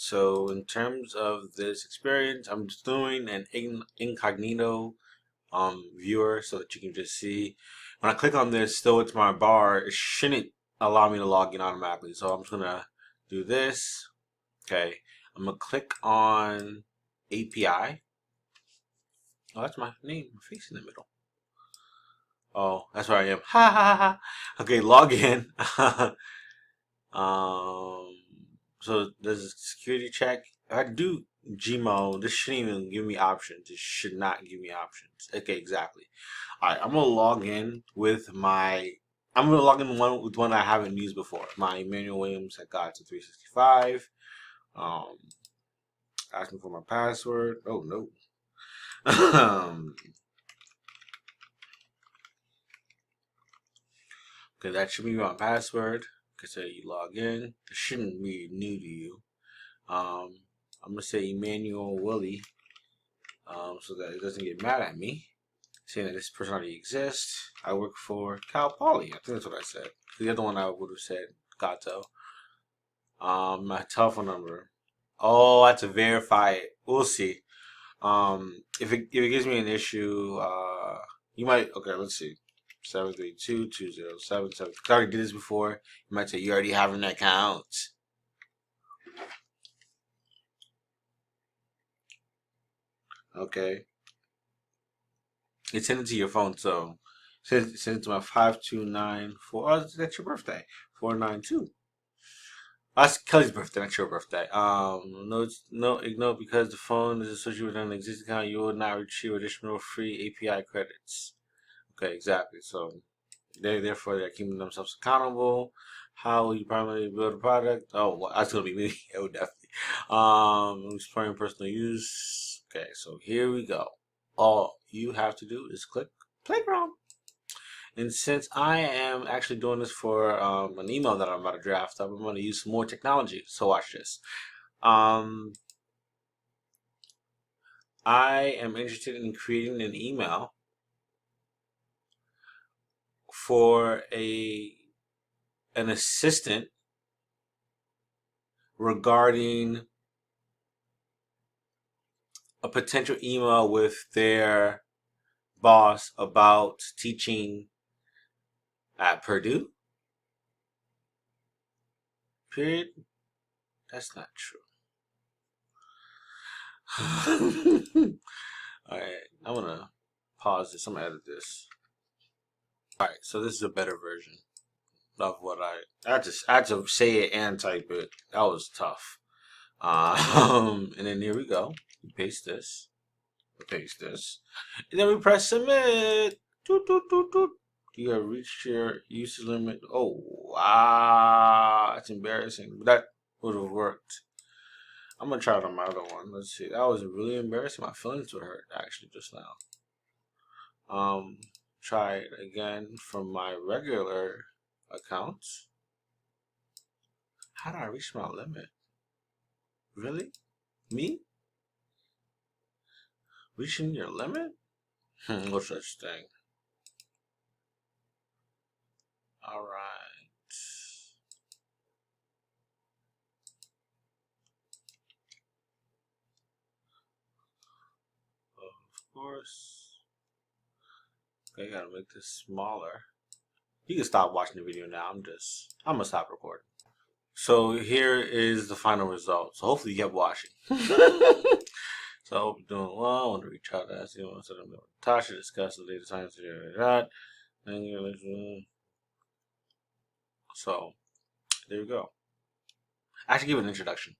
So in terms of this experience, I'm just doing an incognito viewer so that you can just see. When I click on this, still it's my bar. It shouldn't allow me to log in automatically. So I'm just gonna do this. Okay, I'm gonna click on API. Oh, that's my name, my face in the middle. Oh, that's where I am. Ha ha ha. Okay, log in. Um, so there's a security check. If I do Gmail, this shouldn't even give me options. It should not give me options. Okay, exactly. All right, I'm gonna log in with my. I'm gonna log in with one I haven't used before. My Emmanuel Williams at God to 365. Um, asking for my password. Oh no. Okay, that should be my password. Okay, so you log in. It shouldn't be new to you. I'm gonna say Emmanuel Willie, so that it doesn't get mad at me, saying that this person already exists. I work for Cal Poly. I think that's what I said. The other one I would have said Gato. My telephone number. Oh, I have to verify it. We'll see. If it gives me an issue, you might. Okay, let's see. 732-207-7. I already did this before. You might say you already have an account. Okay. It sent it to your phone, so send it to my 5294. Oh, that's your birthday. 492. That's Kelly's birthday, not your birthday. No, ignore because the phone is associated with an existing account. You will not retrieve additional free API credits. Okay, exactly. So therefore they're keeping themselves accountable. How will you primarily build a product? Oh, well, that's gonna be me. Oh, definitely. Exploring personal use. Okay, so here we go. All you have to do is click playground. And since I am actually doing this for an email that I'm about to draft up, I'm going to use some more technology. So watch this. Um, I am interested in creating an email for an assistant regarding a potential email with their boss about teaching at Purdue. Period. That's not true. All right, I'm gonna pause this. I'm gonna edit this. All right, so this is a better version of what I had to say it and type it. That was tough. And then here we go. We paste this. We paste this. And then we press submit. Doot, doot, doot, doot. You have reached your usage limit. Oh wow, that's embarrassing. But that would have worked. I'm gonna try it on my other one. Let's see. That was really embarrassing. My feelings would hurt actually just now. Try it again from my regular account. How did I reach my limit? Really? Me? Reaching your limit? No such thing. Alright. Of course. Okay, gotta make this smaller. You can stop watching the video now. I'm gonna stop recording. So here is the final result. So hopefully you kept watching. So I hope you're doing well. I want to reach out to ask you what Tasha discuss the data science. So there you go. I should give an introduction.